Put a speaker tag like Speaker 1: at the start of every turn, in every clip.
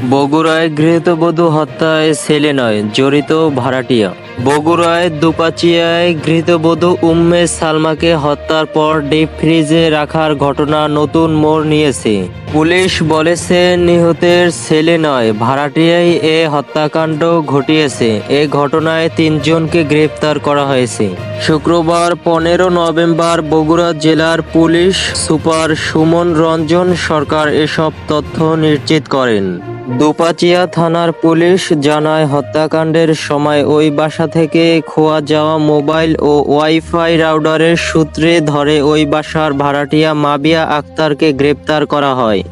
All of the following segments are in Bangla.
Speaker 1: বগুড়ায় গৃহবধূ হত্যায় ছেলে নয়, জড়িত ভাড়াটিয়া। বগুড়ায় দুপাচিয়ায় গৃহবধূ উম্মে সালমাকে হত্যার পর ডিপ ফ্রিজে রাখার ঘটনা নতুন মোড় নিয়েছে। পুলিশ বলেছে, নিহতের ছেলে নয়, ভাড়াটিয়াই এ হত্যাকাণ্ড ঘটিয়েছে। এ ঘটনায় 3 জনকে গ্রেপ্তার করা হয়েছে। শুক্রবার 15 নভেম্বর বগুড়া জেলার পুলিশ সুপার সুমন রঞ্জন সরকার এসব তথ্য নিশ্চিত করেন। দুপাচিয়া থানার পুলিশ জানায়, হত্যাকাণ্ডের সময় ওই বাসা থেকে খোয়া যাওয়া মোবাইল ও ওয়াইফাই রাউটারের সূত্রে ধরে ওই বাসার ভাড়াটিয়া মাবিয়া আক্তারকে গ্রেপ্তার করা হয়।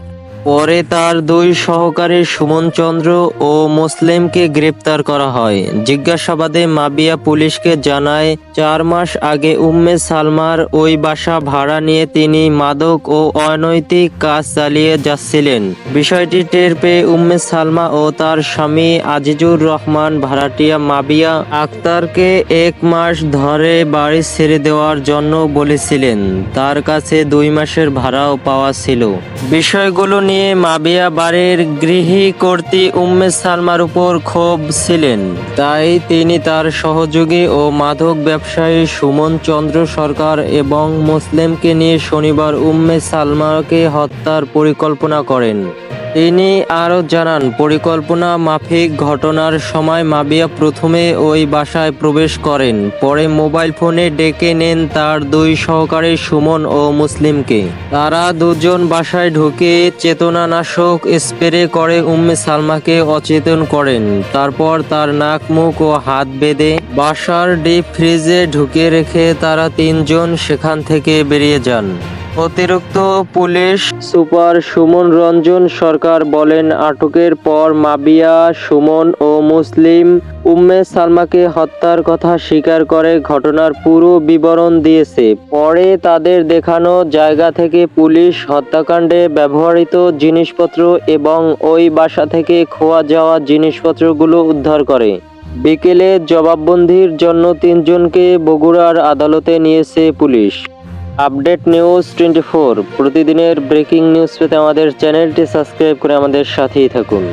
Speaker 1: পরে তার 2 সহকারী সুমন চন্দ্র ও মুসলিমকে গ্রেপ্তার করা হয়। জিজ্ঞাসাবাদে মাবিয়া পুলিশকে জানায়, 4 মাস আগে উম্মে সালমার ওই বাসা ভাড়া নিয়ে তিনি মাদক ও অনৈতিক কাজ চালিয়ে যাচ্ছিলেন। বিষয়টি টের পেয়ে উম্মে সালমা ও তার স্বামী আজিজুর রহমান ভাড়াটিয়া মাবিয়া আক্তারকে 1 মাস ধরে বাড়ি ছেড়ে দেওয়ার জন্য বলেছিলেন। তার কাছে 2 মাসের ভাড়াও পাওয়া ছিল। বিষয়গুলো নিয়ে মাবিয়া বাড়ির গৃহকর্ত্রী উম্মে সালমার উপর ক্ষোভ ছিলেন। তাই তিনি তার সহযোগী ও মাদক ব্যবসায়ী সুমন চন্দ্র সরকার এবং মুসলিমকে নিয়ে শনিবার উম্মে সালমাকে হত্যার পরিকল্পনা করেন। তিনি আরও জানান, পরিকল্পনা মাফিক ঘটনার সময় মাবিয়া প্রথমে ওই বাসায় প্রবেশ করেন। পরে মোবাইল ফোনে ডেকে নেন তার 2 সহকারী সুমন ও মুসলিমকে। তারা 2 জন বাসায় ঢুকে চেতনানাশক স্প্রে করে উম্মে সালমাকে অচেতন করেন। তারপর তার নাক, মুখ ও হাত বেঁধে বাসার ডিপ ফ্রিজে ঢুকিয়ে রেখে তারা 3 জন সেখান থেকে বেরিয়ে যান। অতিরিক্ত পুলিশ সুপার সুমন রঞ্জন সরকার বলেন, আটকের পর মাবিয়া, সুমন ও মুসলিম উম্মে সালমাকে হত্যার কথা স্বীকার করে ঘটনার পুরো বিবরণ দিয়েছে। পরে তাদের দেখানো জায়গা থেকে পুলিশ হত্যাকাণ্ডে ব্যবহৃত জিনিসপত্র এবং ওই বাসা থেকে খোয়া যাওয়া জিনিসপত্রগুলো উদ্ধার করে। বিকেলে জবানবন্দির জন্য 3 জনকে বগুড়ার আদালতে নিয়েছে পুলিশ। আপডেট নিউজ 24 প্রতিদিনের ব্রেকিং নিউজ পেতে আমাদের চ্যানেলটি সাবস্ক্রাইব করে আমাদের সাথেই থাকুন।